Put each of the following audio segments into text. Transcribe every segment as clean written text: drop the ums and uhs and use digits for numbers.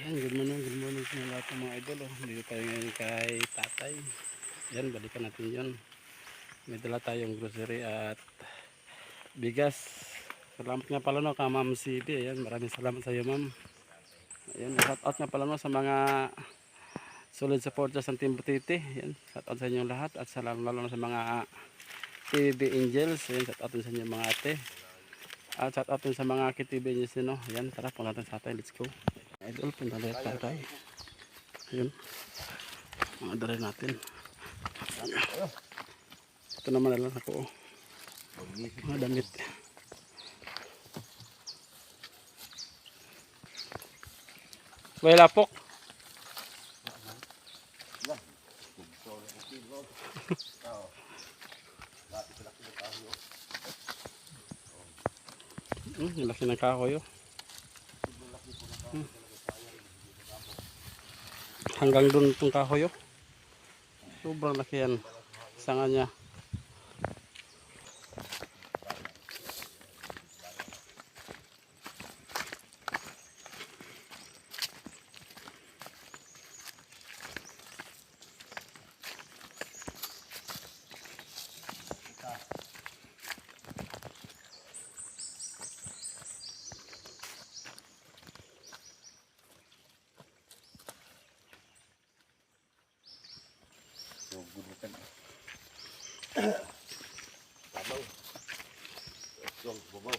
Good morning sa lahat ng mga idol. Dito tayo ngayon kay tatay. Yan, balikan natin yun. May dala tayong grocery at bigas. Salamat nga pala no, ka Ma'am CB. Ayan, maraming salamat sa iyo, ma'am. Ayan, shout out nga pala no, sa mga solid supporters ng Team Butiti. Ayan, shout out sa inyo lahat. At salamat lalo na sa mga TVB Angels. Ayan, shout out sa inyo mga ate. At shout out sa mga KTV Angels. No? Ayan, tara, punta natin sa tatay. Let's go. Idol, punta natin sa tatay. Ayan, mga dala natin. Ito naman na lang ako. Mga damit. May lapok. Laki ng kahoy. Hanggang doon itong kahoy. Sobrang laki yan. Sanga niya. Babaw. Babaw.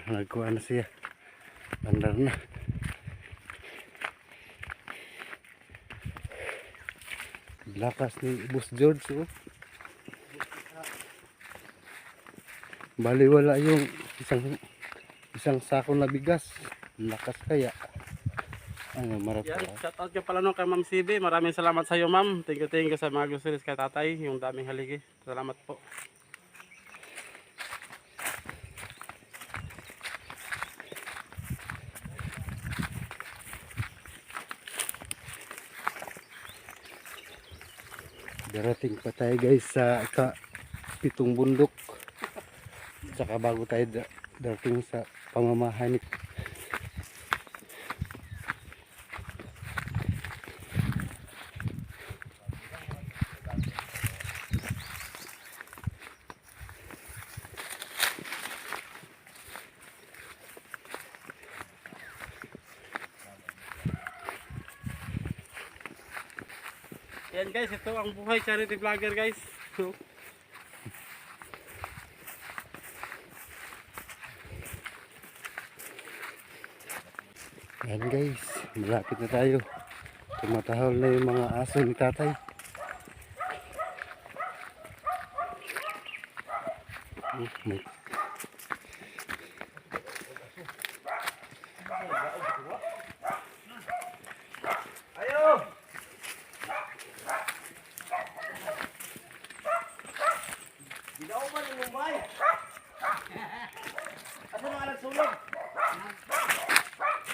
Nagkuha na siya. Bandar na. Lakas ni Boss George. Oh. Baliwala yung isang sako na bigas. Lakas kaya. Ano, marap pala. Shout out ka pala no kay Ma'am CB. Maraming salamat sa iyo, ma'am. Thank you sa mga groceries kay tatay. Yung daming haligi. Salamat po. Darating pa tayo guys sa pitong bundok. Saka bago tayo darating sa pamamahanip. Yan guys, ito ang buhay charity vlogger guys. Yan guys, malapit na tayo. Tumatahol na yung mga aso ni tatay. Ayo! Ginawa man yung Mumbai. Asa mga nagsulog?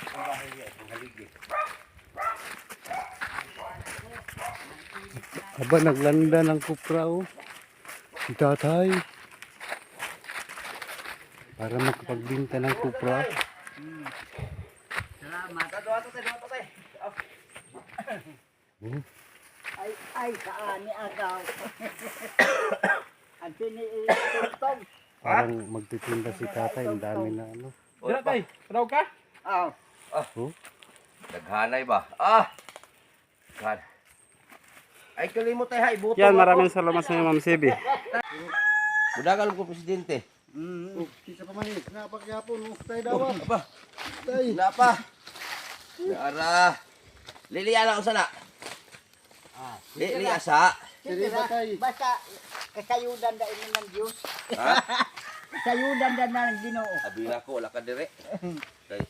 Ang bahay ang haligi. Aba, naglanda ng kupra oh. Si tatay. Para makapagbinta ng kupra. Salamat. Doa to tay. Ay, kaani agaw. Ang piniitong. Parang magtitinda si tatay. Ang dami na ano. Dira tay, raw ka? Oh. Naghanay ba? God. Ay kalimot tay hay buto. Yan, maraming salamat sa inyo, Ma'am CB. Budagal ko presidente. Kisa pa man eh. Napagyapon. Tay dawa. Apa? Tay. Napa? Ara. Lili ana usana. Lili asa. Sige ba tay? Basta kasayudan da ini ng Diyos. Ha? Kasayudan da ng Ginoo. Abi na ko wala ka dire. Kay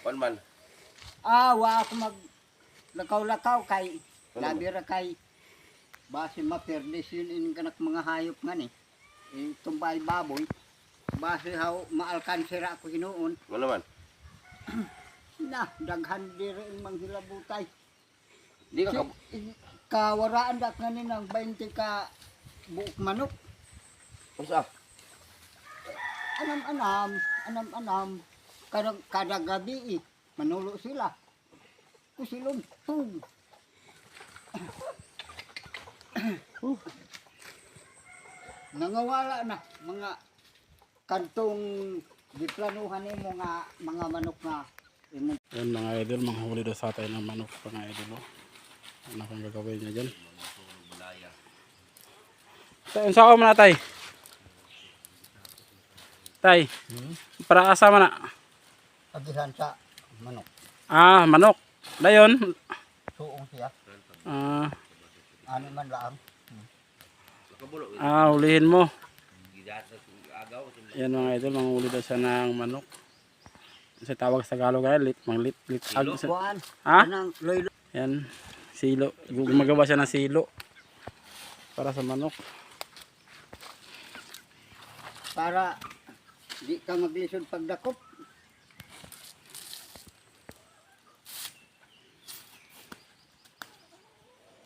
man man. Wa ako mag lakaw-lakaw kay labi ra kay base maperdes yun in kanak mga hayop nga ni. Tumbay baboy. Base haw maalkansira ako hinuon. Ano man? Daghan diri ang manghilabutay. Di ka Kawaraan dak nga ni ng 20 ka buok manok. Usa. Anam-anam. Kada gabi manulo sila. Kusilong tug. Nangawala na mga kantong diplanuhan ni mga manok na imo. Yan mga idol, mga huli daw sa tayo ng manok mga idol. Ano kang gagawin niya dyan? Tayo, saan mo na tay? Tay, para asa man na? Agihan sa manok. Manok. Dayon. Suong siya. Ano man lang. Hulihin mo. Yan mga idol, mga huli daw siya ng manok. Sa tawag sa Tagalog ay lit. Kuan. Ha? Anang loy. Yan, silo. Gumagawa siya ng silo para sa manok. Para di ka maglisod pagdakop.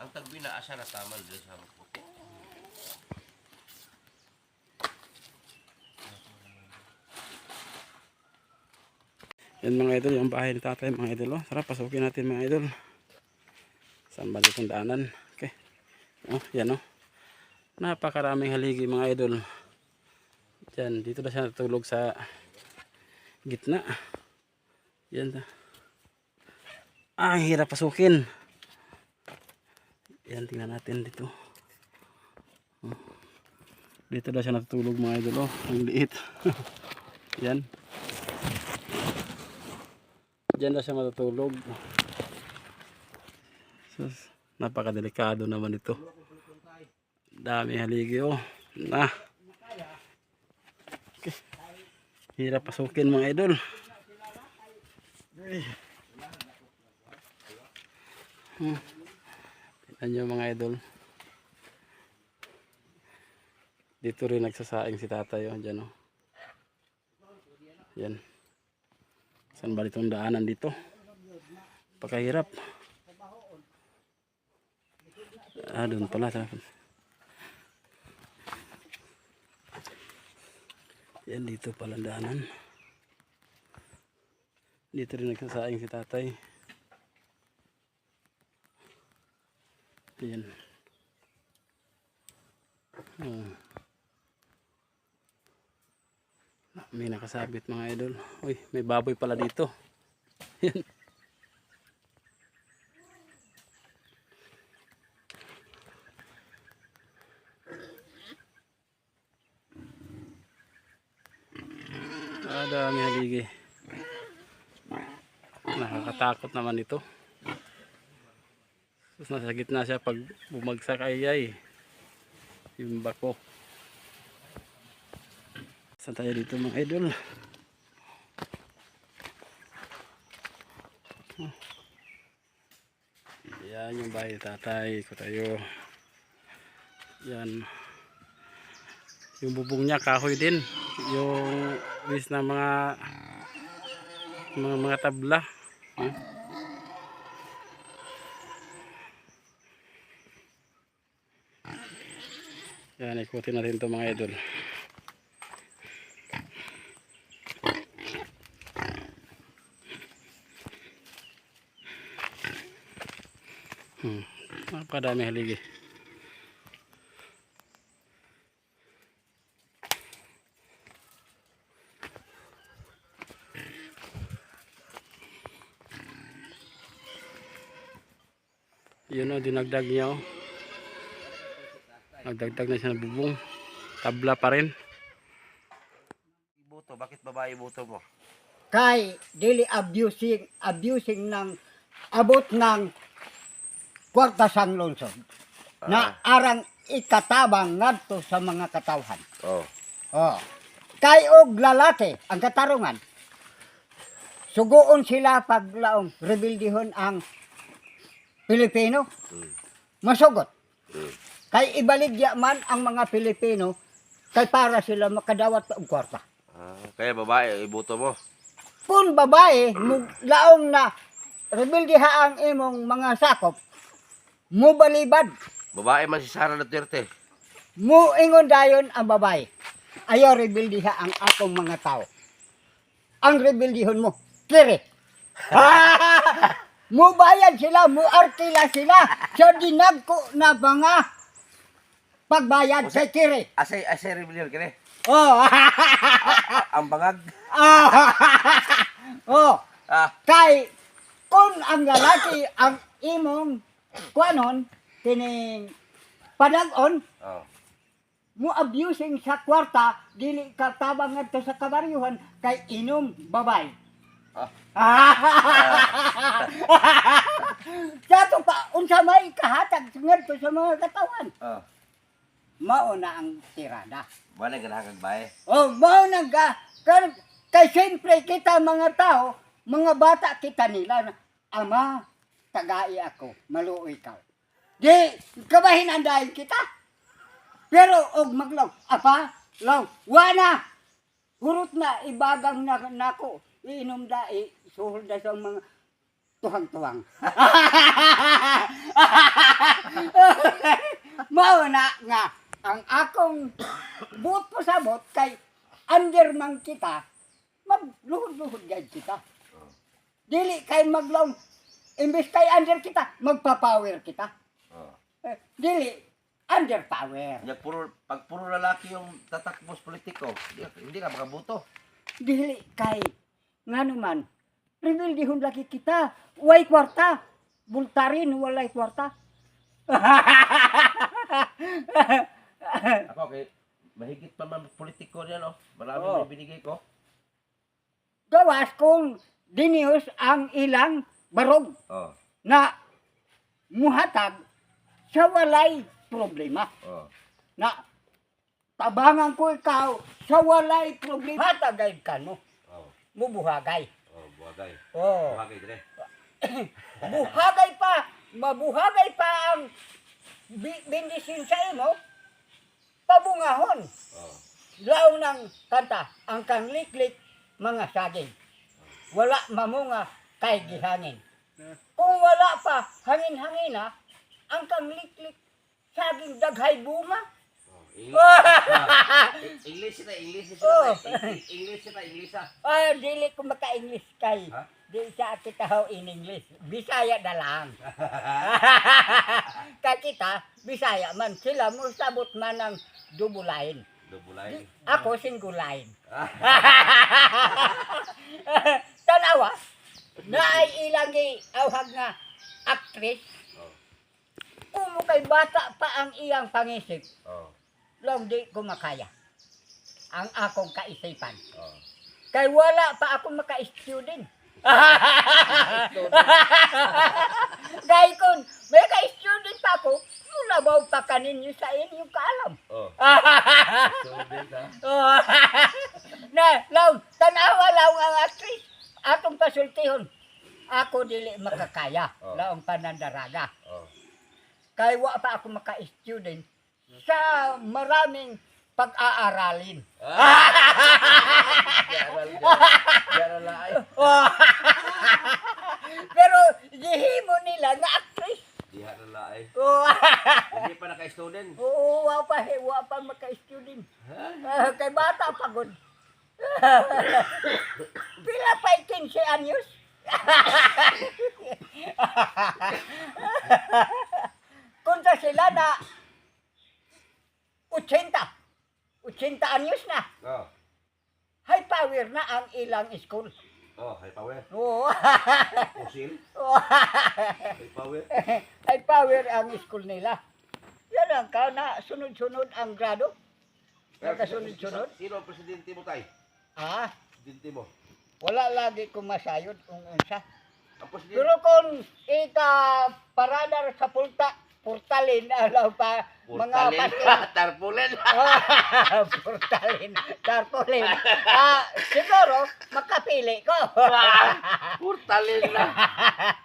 Ang tagbina asa na taman dito sa puti. Yan mga idol, yung bahay ni tatay mga idol. Tara, pasukin natin mga idol. Saan ba ditong daanan? Okay. Yan napakaraming haligi mga idol. Yan, dito na siya natulog sa gitna. Yan. Ang hirap pasukin. Yan, tingnan natin dito. Dito na siya natutulog mga idol. Ang liit. Yan. Diyan na siya matutulog. Sus, napakadelikado naman ito. Dami haligi Okay. Hirap pasukin mga idol. Tignan nyo mga idol. Dito rin nagsasaing si tatay. Diyan Yan. Saan ba itong daanan dito? Pakahirap. Doon pala. Yan, dito pala daanan. Dito rin nagsasaing si tatay. Yan. May nakasabit mga idol. Uy, may baboy pala dito. Yan. Dami haligi. Nakakatakot naman ito. Tapos nasa gitna siya pag bumagsak ay yung bako. Saan tayo dito mga idol? Yan yung bahay tatay ko tayo. Yan. Yung bubong niya kahoy din. Yung wis na mga tabla. Yan, ikutin natin ito mga idol. Napakadami haligi. Yun dinagdag niya nagdagdag na siya ng bubong. Tabla pa rin. Ibuto, bakit babae ibuto mo? Kay dili abusing ng abot ng kwarta sang lungsod na arang ikatabang ngadto sa mga katawhan. Kay og lalaki ang katarungan sugoon sila paglaong rebildihon ang Pilipino. Masugot. Kay ibaligya man ang mga Pilipino kay para sila makadawat og kwarta. Kaya babae, iboto mo. Kung babae, laong na rebeldiha ang imong mga sakop, mo balibad, Babae man si Sara Duterte. mo ingon dayon ang babae. Ayaw rebeldiha ang akong mga tao. Ang rebeldihon mo, kire. Mo bayad sila, mo arkila sila. So dinagko na mga pagbayad sa kire. Asay rebellion kini. Oh. Ang bangag. Oh. Ah, Kay kung ang lalaki ang imong kuanon kining padag-on oh. mo abusing sa kwarta dili ka tabang ngadto sa kabaryuhan kay inom babay. Dato pa unsa may kahatag ngadto sa mga katawan. Oh. Mao na ang tirada. Wala ganahang bae. Oh, mao na kay siyempre kita mga tao, mga bata kita nila na, ama, tagai ako, maluoy ka. Di, kabahin andahin kita. Pero, og maglaw, apa, law, wana, hurot na, ibagang na nako, iinom da, suhol da sa mga tuhang-tuhang. Mao na nga, ang akong buot po sa bot, kay under man kita, magluhod-luhod yan kita. Dili kay maglaw, imbes kay under kita, magpapower kita. Oh. Dili, underpower. Pag puro lalaki yung tatakbos politiko, hindi ka makaboto. Dili kay, nga naman, rebildihon lagi kita, way kwarta, bultarin, walay kwarta. Ako kay mahigit pa man politiko niya, no? Marami Oh. may binigay ko. Gawas kung dinius ang ilang barog Oh. na muhatag sa walay problema. Oh. Na tabangan ko ikaw sa walay problema. Hatagay ka mo, Oh. mubuhagay. Oh, buhagay. Oh. Buhagay dire. Buhagay pa, mabuhagay pa ang bindisyon sa imo, pabungahon. Oh. Law ng kanta, ang kangliklik mga saging. Wala mamunga kay gihangin. Kung wala pa hangin-hangina, ang kangliklik saging daghay bunga. Oh. English na, English Oh. English na, English na. Ay, dili ko maka-English kay. Ha? Di sa kita ho in English. Bisaya na lang. Kay kita, Bisaya man. Sila mo sabot man ng dubulain. Dubulay. Ako singulain. Tanawa, na ay ilangi awhag nga actress. Oh. Kung mo kay bata pa ang iyang pangisip, Oh. long di ko makaya. Ang akong kaisipan. Oh. Kay wala pa ako maka-student. Dahil kung may ka-student pa ako, mulabaw pa kaninyo sa inyong kaalam. Oh. Student ha. Oh. Na, law, tanawa law ang actress. Atong pasultihon. Ako dili makakaya. Oh. Laong panandaraga. Oh. Kay wa pa ako maka-student sa maraming pag-aaralin. Diara la ay. Oh. Pero gihimo nila na actress. Diara la ay. Oh. Hindi pa naka-student. Oo, wa pa maka-student. Kay bata pa gud. Pila pa 15 anyos? Kunta sila na 80 anyos na. Oh. High power na ang ilang school. Oh, high power. Oo. Pusil. Oo. High power. High power ang school nila. Yan ang ka na sunod-sunod ang grado. Nakasunod-sunod. Sino ang presidente mo tay? Ah, Presidente mo. wala lagi kong masayod kung unsa. Ang presidente. Pero kung ika paradar sa pulta, Portalin, alaw pa, mga Portalin. patin. Tarpulin. Portalin, tarpaulin. Siguro, makapili ko. Portalin na.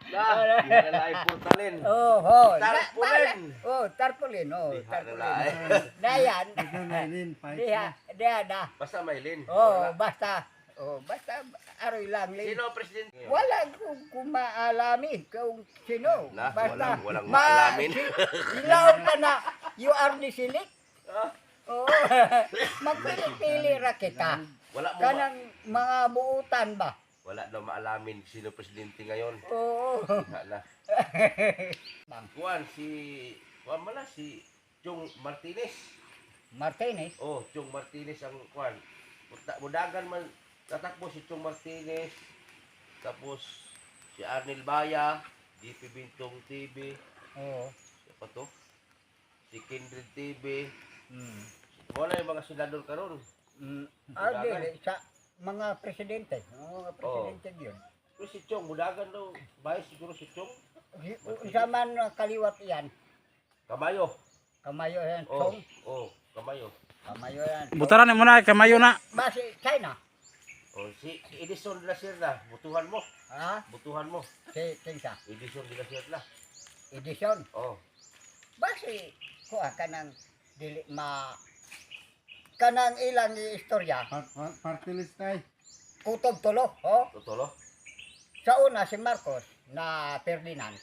Diha na lang portalin. Tarpaulin. Tarpaulin. Diha na Tarpaulin. lang. Na yan. Ito na ilin, fight Diha, na. diha na. Basta Maylin. Basta. Basta, aroy lang. Lin. Sino ang presidente? Wala kung maalamin kung sino. Na, Basta, walang maalamin. Ilaw ka na, you are the select. Ah, Oo. Magpili-pili ra kita. Wala mo Kanang mga buutan ba? wala daw maalamin sino presidente ngayon. Oo. Diha na. Kuan mala si Chong Martinez. Martinez. Oh, Chong Martinez ang kuan. Mudagan man tatakbo si Chong Martinez. Tapos si Arnel Baya, DP Bintong TV, Oo. pa to? Si Kindred TV. Mm. Wala yung mga senador karon. Dili, sa mga presidente. Mga presidente yun. Pero si Chong, mudagan daw. Bahay siguro si Chong. Sa man kaliwat yan. Kamayo. Kamayo yan. Oh, Chong. Kamayo. Kamayo yan. Butaran mo na, kamayo na. Basi, China. Oh, si Edison de la Sierra, butuhan mo. Ha? Butuhan mo. Kinsa? Edison de la Sierra. Edison. Oh. Basi, kuha ka ng dili kanang ilang istorya. Party list tayo. Kutob tulo. Oh. Totoo. Sa una, si Marcos na Ferdinand.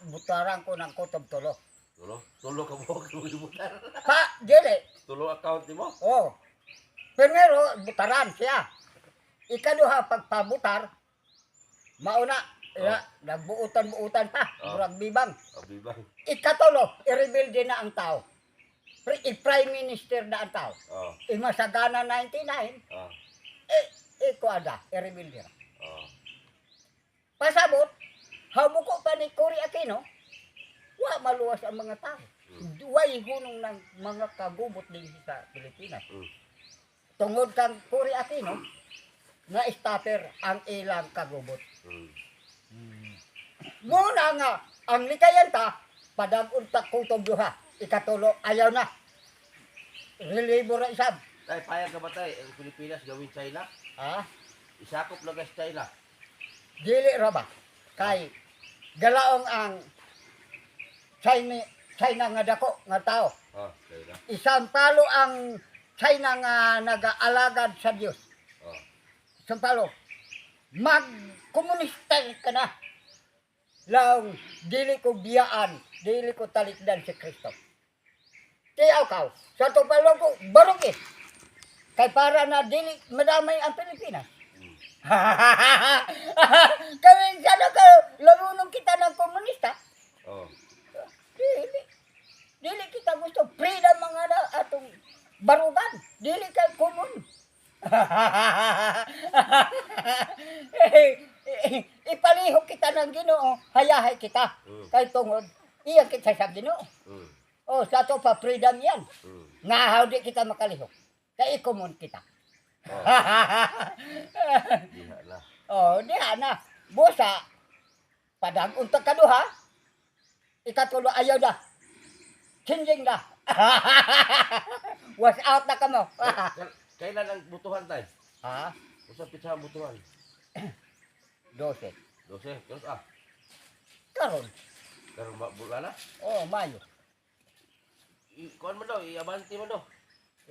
Butaran ko ng kutob tulo. Tulo ka mo butar. Pa, dili. Tulo account mo. Oh. Pero butaran siya. Ikaduha pagpabutar, mauna, nagbuutan-buutan pa, murag bibang. Abibang. Ikatulo, i-rebuild din na ang tao. I-prime minister na ang tao. Oh. Imasagana 99, Oh. ikuada, i-rebuild din. Oh. Pasabot, habuko pa ni Cory Aquino, wa maluwas ang mga tao. Duway hunong ng mga kagubot din sa Pilipinas. Tungod kang Cory Aquino, nga stopper ang ilang kagubot. Muna nga, ang likayanta, padag-unta kutob duha. Ikatulo, ayaw na. Relibo ra isab. Tay, payag ka ba tay? Ang Pilipinas gawin China? Ha? Isakop na guys China. Dili ra ba? Kay, galaong ang China nga dako nga tao. Oh, China. Isang palo ang China nga nag-aalagad sa Diyos. Oh. Isang palo. Mag-komunista ka na. Lang, dili ko biyaan, dili ko talikdan si Kristo. Tiyaw ka, sa tupalo ko, barugit. Kay para na dili, madamay ang Pilipinas. Kami sana ka, lamunong kita ng komunista. Oh. Dili kita gusto, freedom mga na atong barugan. Dili kay kumun. Ipalihok kita ng Ginoo, hayahay kita. Kay tungod, iya kita sa Ginoo. Oh, sa to pa freedom yan. Nga di kita makalihok. Kay ikumun kita. Diha na. Oh, diha na. Busa, padang unta kaduha, ikatulo ayaw na. Changing na. Was out na ka mo. Kailan ang butuhan tay? Ha? Usa pizza ang butuhan. 12. 12. Terus Karon. karon bulan na. Oh, Mayo. Kuan mo daw, i-abante mo daw.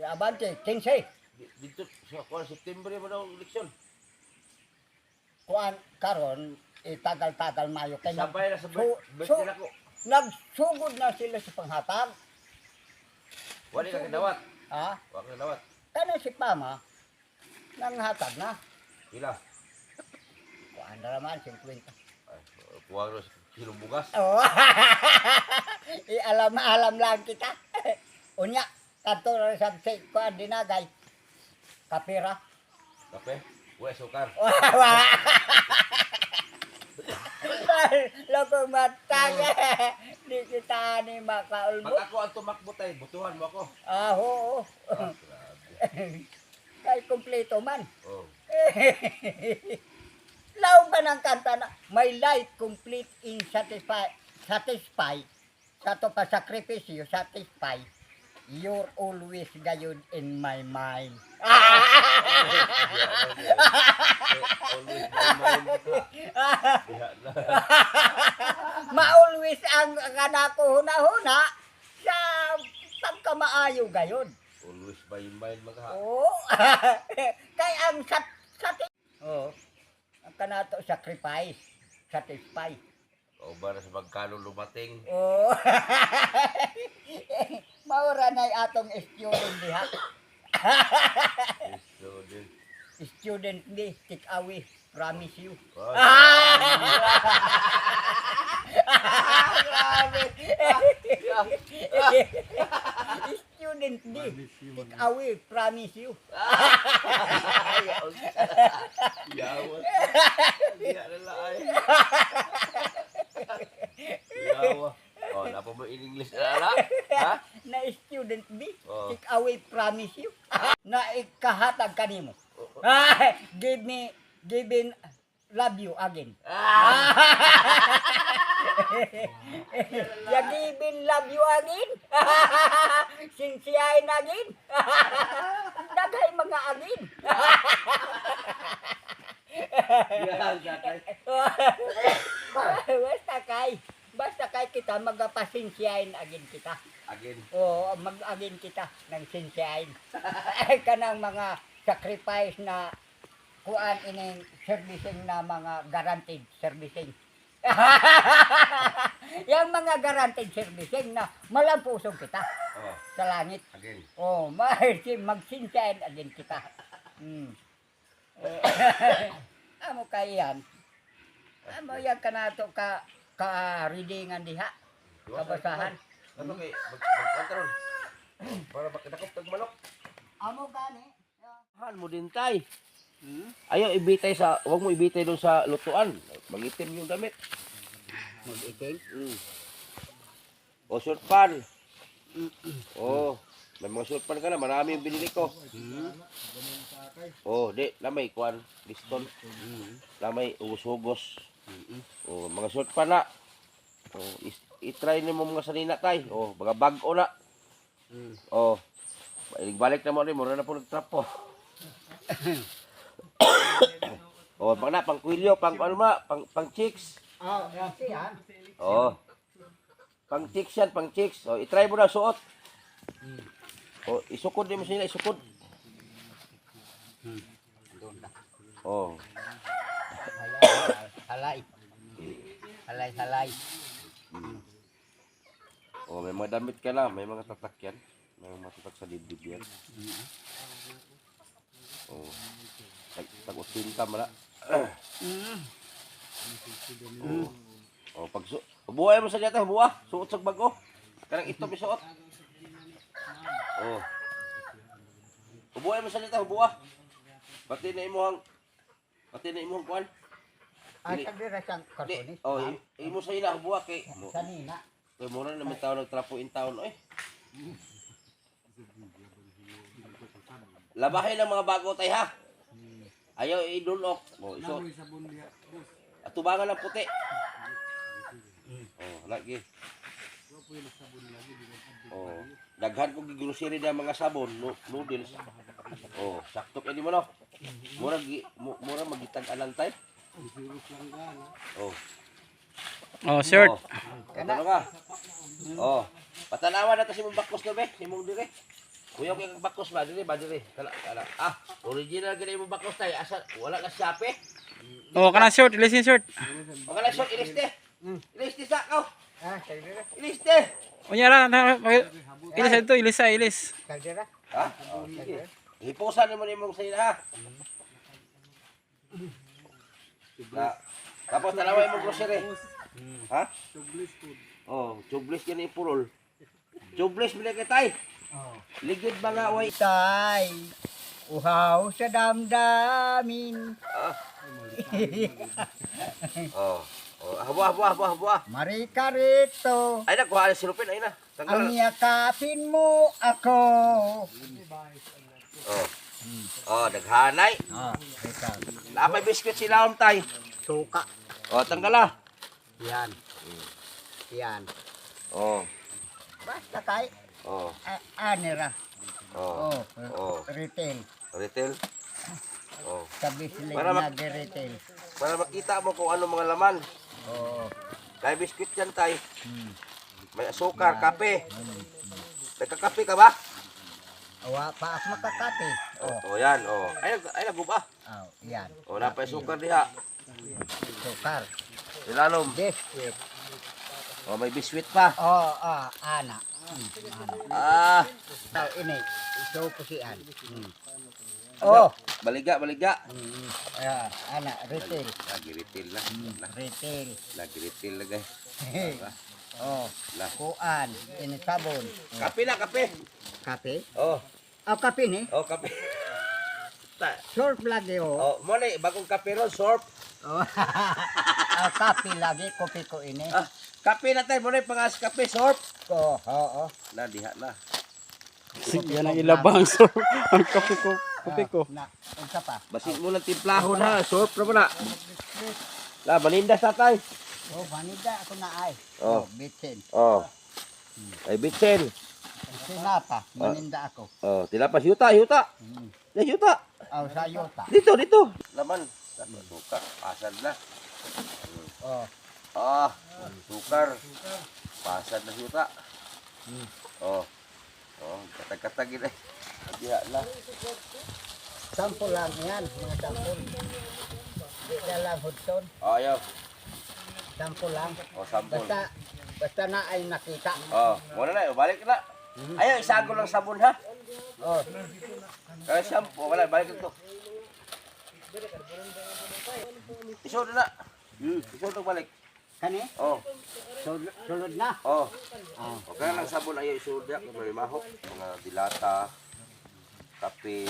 Abante, 15. Dito sa kuan September mo daw eleksyon. Kuan karon itagal-tagal Mayo kay Sabay na sa So- birthday ko. nagsugod na sila sa panghatag. Wali ka kadawat. Ha? Wa ka kadawat. Kana si Pama nang hatag na. Pila? Kuan na naman 50. Ay, kuwag ro kilong bugas. Oh. Alam lang kita. Unya, kanto ra sa kuan dinagay. Kapira. Kape, wa sukar. Loko matang. Di kita ni makaulbo. Pag ako ang tumakbo tay, butuhan mo ako. Oo. Ah, grabe. Kay kompleto man. Oh. Law ba ng kanta na may life complete in satisfy sa to pa sakripisyo, satisfy, you're always gayon in my mind. Always my mind ka. Diha na. Ma-always ang kanako huna-huna sa pagkamaayo gayon. Always by mind mga Oo. Kay ang Oo. Ang kanato sacrifice, satisfy. O ba na sa magkano lumating? Oo. Maura na atong student diha. So din. Student ni take away, promise you. Grabe. Student ni take away, promise you. Yawa. Diha na laay. Yawa. Oh, napa mo in English na? Ha? Na student B, Oh. take away, promise you. Na ikahatag kanimo. Give in, love you again. Ya give in, love you again. Sinsiyahin again. Daghay mga again. Yan, sakay. Basta kay kita magapasinsyahin agin kita. Again. Oo, mag-agin kita ng sinsyahin. Kanang mga sacrifice na kuan ining servicing na mga guaranteed servicing. Yang mga guaranteed servicing na malampusong kita Oh, sa langit. again. Oh, magsinsyahin agin kita. Amo kay yan. Amo yan kanato ka-readingan diha. Kabasahan. Ano kay magkontrol? Para makidakop tag manok. Amo gani. Han mo din tay. Ayaw ibitay sa, wag mo ibitay doon sa lutuan. Magitim yung damit. Mag-iting. O short pan. Oh, may mga short pan ka na, marami yung binili ko. Oh, di, lamay kuan, liston. Lamay ugos-ugos. Oh, mga short pan na. Oh, i-try nimo mga sanina tay. Oh, mga bag-o na. Oh. Balik na mo rin, mura na po nagtrapo. Oh, pang kwilyo, pang ano ma, pang chicks. Oh, yan. Oh. Pang chicks yan, pang chicks. Oh, i-try mo na suot. Oh, isukod din mo sila, isukod. Oh. Halay. Halay. Oh, may mga damit ka na, may mga tatak yan. May mga tatak sa dibdib yan. Oh. Tag-utinta mo na. Oh. Oh, pag buhay mo sa dito, buha. Suot sa bago. Karang ito may suot. Oh. Buhay mo sa dito, buha. Pati na imuhang kuan. Ay, sabi na siyang kartonis. Oh, imo sa ila buha kay Sanina. kay mura na may taon nagtrapo in taon oy. Labahin ang mga bago tay ha. Ayaw idunok. Oh, iso. Atubangan ng puti. Oh, lagi. Oh, daghan ko grocery na mga sabon, noodles. Oh, sakto kay mo no. Mura magitag-anan tay. Oh. Oh, short. Oh. Ano ka? Oh. Patanawan na to si mong bakos na be, si mong dire. Kuya kay bakos ba dire. Kala. Ah, original gani mo bakos tay. Asa wala ka siyape. Oh, kana short, ilisin short. Wala shot iliste. Iliste sa ko. Kaldera. Iliste. Unyara, ilis ito, ilis. Kaldera. Ha? Oh, sige. Hipusan mo ni mong sayna ha. Tapos talaway mo grocery. Ha? Oh, chublis yan ipurol. Chublis bila kitay. Ligid ba nga way? Tay, uhaw sa damdamin. Oh. Oh, buah. Marika rito. Ay na, kuha na silupin, ay na. Ang Tanggal. yakapin mo ako. Oh. Oh, daghanay. Ito. Napay biscuit sila tay. Suka. Oh, tanggal ah. Yan. Yan. Oh. Basta kay Oh. anira. Oh. Oh, Oh. retail. Retail. Oh. Sa bislig Para na retail. Para makita mo kung ano mga laman. Oo. Kay biskuit yan tay. Hmm. May asukar, kape. Nagkakape ka ba? Awa pa ako makakati. Oh, Oh, yan. Oh. Ay naguba. oh, yan. Oh, napay sukar diha. Sukar. Ilalom. Biscuit. Oh, may biskuit pa. Oh, ana. Ah, Ini, ito po siyan. Oh, baligya. ana, retail. Lagi retail na. Retail. Lagi retail na guys. Oh, Lah. kuan, ini sabon. Kape na, kape. Kape? Oh, Oh, kape ni. oh, kape. Surf lagi oh. Oh, mo na bagong kape ron, sorb. Oh, oh kape lagi, kopi ko ini. Ah, kape na tayo, mo na pangas kape, sorb. Oh, oh. Na, diha na. Sige, yan ang ilabang. So, ang kape ko. Na, unsa pa? Basin mo lang timplahon ha, sorb na mo na. La, manindas na tayo. Oh, vanida ako na ay. Oh. Bitsin. Oh. Ay, bitsen. Sinapa, maninda ako. Oh, tilapas, yuta. Yuta. Oh, sa yota. Dito. Laman. Sukar, pasad na. Oh, Ah, sukar. Pasad na yuta. Oh. Oh, katag-katag yun eh. Diha na. sample lang yan, mga sample. Di na lang hudson, Oh, ayaw. sample lang. Oh, sampol. Basta na ay nakita. Oh, muna na. Balik na. Ayaw, isago lang sabon ha. Oh, Kaya shampoo, wala. Balik ito. Isunod na. Isunod balik. kani? Oh, Sulod na. oh. Ah, O kaya lang sabon ayaw isunod niya. Kung may mahok. Mga dilata, kape,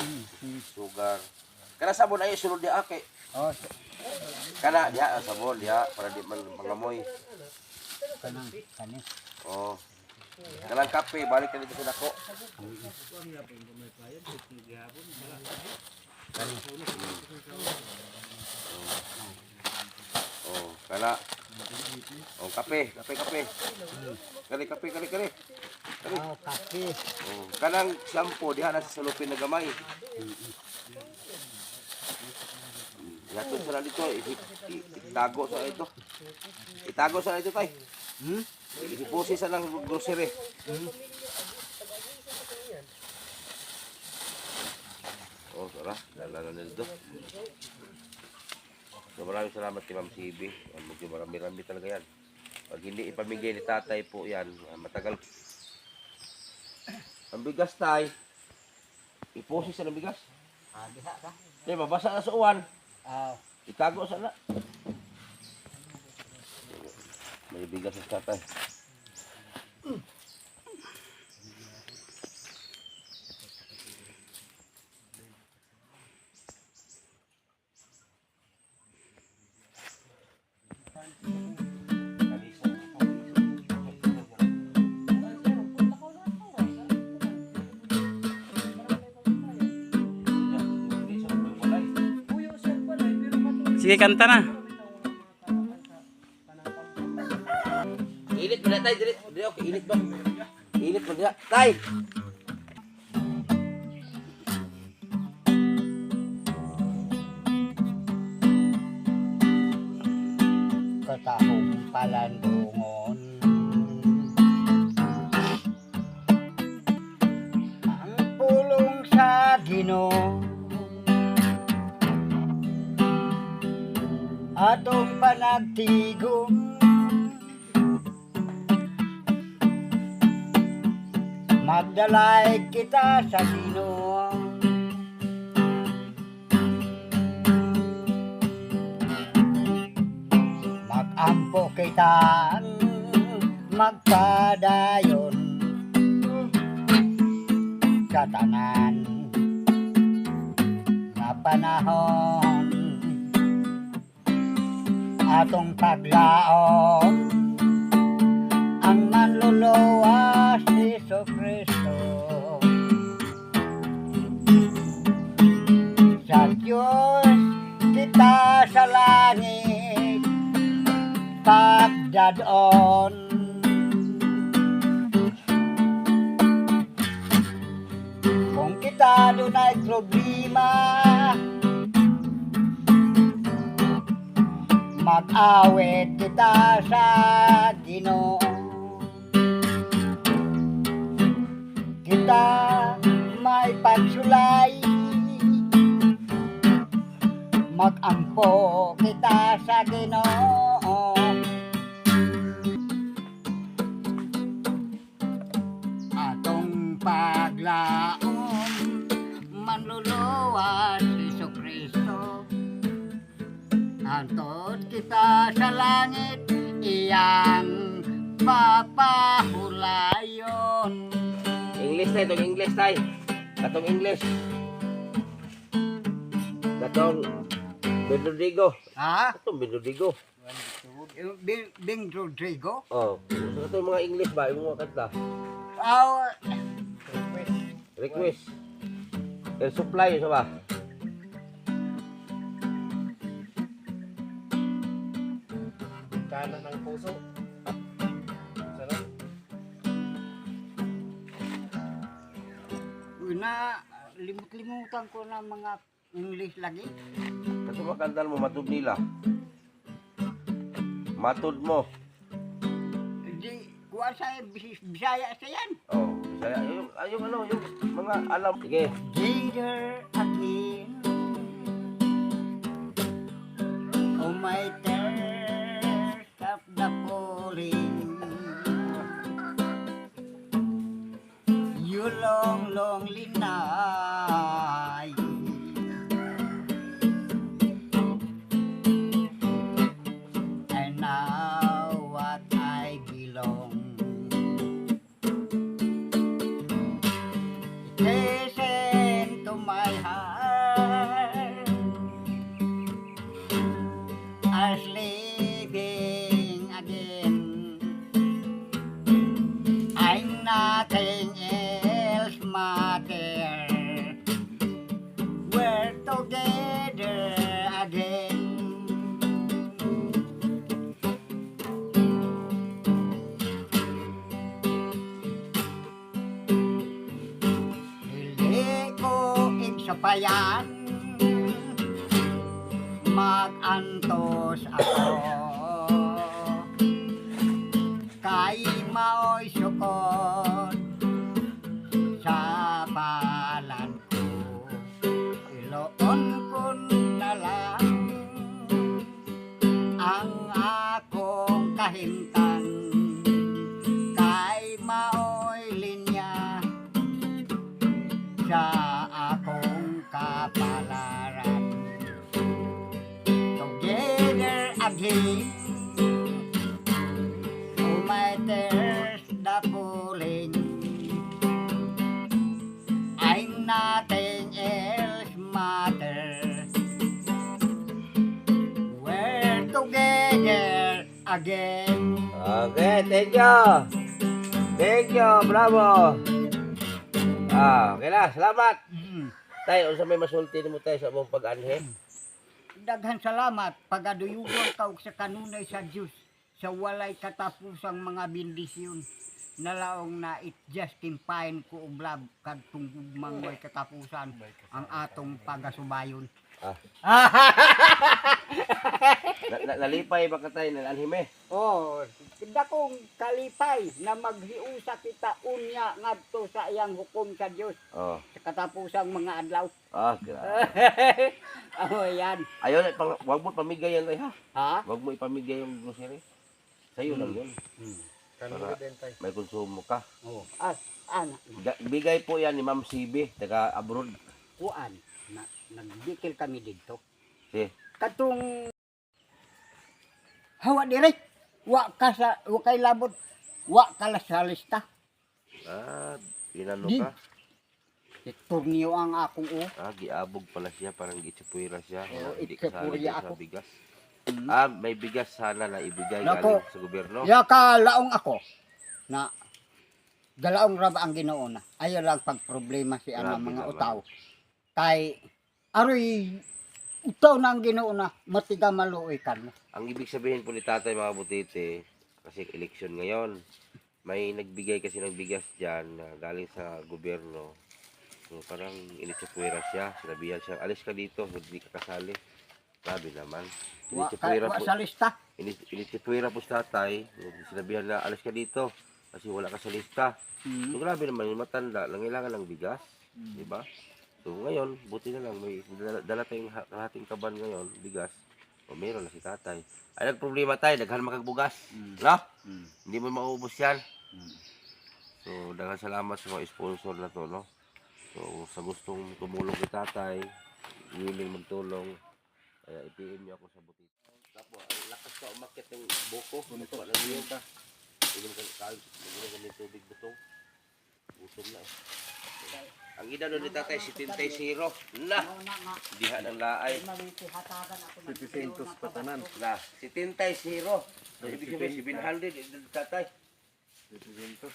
sugar. Kana sabon ayaw isunod niya. Okay. oh, Kana diha, sabon diha. Para di man mangamoy. kani. Oh. Kanang kape, balik ka dito sa dako. Oh, kana. Oh, kape. Kali. Oh, kape. Oh, kanang shampoo diha na sa salupin na gamay. Yato sa dito, itago sa ito. Itago sa ito tay. Ipusi sa ng grocery. Oh, tara. Lalala nito. So, maraming salamat kay Ma'am CB. Marami talaga yan. Pag hindi ipamigay ni tatay po yan, matagal. Ang bigas tay, ipusi sa ng bigas. Ah, diha ka. Di, mabasa na sa uwan. Ah, Itago sa na. May bigas sa tatay. Sige, kanta na. Init mo na tay, dirit. Okay, init ba? Init mo na. Tay! katahong palandungon. Ang pulong sa Ginoo atong panagtigom magdalay kita sa Ginoo. Magampo kita magpadayon sa tanan na panahon atong paglaom ang manluluwas ni Jesucristo sa Diyos kita sa langit pagdadon kita dunay problema, mag-awit kita sa Ginoo. Kita may pagsulay, mag-ampo kita sa Ginoo. Atong paglaom manluluwas Jesucristo, antod kita sa langit iyang papahulayon. English tayo, itong English tayo. Katong English. Katong Benrodigo. Ha? Katong Benrodigo. Bing Rodrigo? Oh, so katong mga English ba? Yung mga kanta. Request. El supply, isa ba? Kanan ng puso. Sarap. Na limut-limutan ko na mga English lagi. Kasi makandal mo, matud nila. Matud mo. Di kuha sa Bisaya sa yan. Oh, Bisaya. Yung ano, yung mga alam. Sige. Gator again. Oh my thirst of the falling. You long, lonely night. And now what I belong. Listen to my heart. I'm sleeping again. I'm nothing else matter. We're together again. Dili ko igsapayan, mag-antos ako. Kay maoy sukod sa balan ko. Iloon ko na lang ang akong kahimtang. Kay maoy linya sa akong kapalaran. Together again, oh my thirst the pulling. I'm nothing else matter. We're together again. Okay, thank you. Thank you, bravo. Okay na, salamat. Tay, unsa may masulti nimo tay sa among pag-anhe? Daghan salamat pagaduyugon ka og sa kanunay sa Dios sa walay katapusang mga bendisyon. Nalaong na it justifyin ko og love kadtong mangoy katapusan ang atong pagasubayon. Nalipay ba ka tay nalanhime? Oh, dakong kalipay na maghiusa kita unya ngadto sa iyang hukom sa Dios Oh. sa katapusang mga adlaw. Grabe. Oh, yan. Ayaw na, wag mo pamigay yan tay ha. Ha? Wag mo ipamigay yung grocery. Sa'yo lang yun. Kanan din tayo. May konsumo ka. Oh. Ana, Bigay po yan ni Ma'am CB, taga abroad. kuan na nagbikil kami dito. Si, Katong hawa dire. Wa kay labot. Wa ka sa lista. pinano Di. ka? Turnyo ang akong Giabog pala siya, parang gitsupwira siya. Oo, Hindi kasali itsupwira dyan ako. sa bigas. Mm. May bigas sana na ibigay Nako. galing sa gobyerno. Ya ka laong ako na galaong raba ang Ginoo na. Ayo lang pag problema si ang Grabe mga naman. utaw. Kay aroy utaw na ang Ginoo na matiga maluoy kan. Ang ibig sabihin po ni tatay mga butite, kasi eleksyon ngayon, may nagbigay kasi ng bigas dyan na galing sa gobyerno. So, parang initsipwera siya. Sinabihan siya, alis ka dito, hindi ka kasali. Grabe naman. Initsipwera Wa po, sa lista. initsipwera po sa tatay. Sinabihan na, alis ka dito. Kasi wala ka sa lista. So, grabe naman yung matanda. Nangailangan ng bigas. Diba? So, ngayon, buti na lang. May dala tayong kalahating kaban ngayon, bigas. O, meron na si tatay. Ay, nagproblema tayo. Daghan makagbugas. No? Hindi mo maubos yan. So, daghang salamat sa mga sponsor na to, no? So, sa gustong tumulong kay tatay, willing magtulong, kaya i-PM niyo ako sa butik. Tapos, ang lakas ka umakyat ng buko. Ito, alam niyo ka. Inom ka kahit, mag-inom ka ng tubig butong. Gutom na eh. Ang edad ni tatay, 70. Na! Diha ng laay. 700 patanan. Na, 70. So, ibig sabihin, 700, edad ni tatay. 700.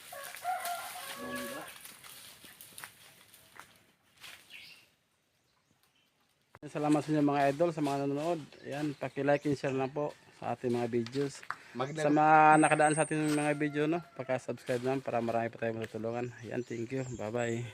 Salamat sa inyo mga idol, sa mga nanonood. Ayan, paki-like and share lang po sa ating mga videos. Sa mga nakadaan sa ating mga video, no, paka-subscribe lang para marami pa tayong matutulungan. Ayan, thank you. Bye-bye.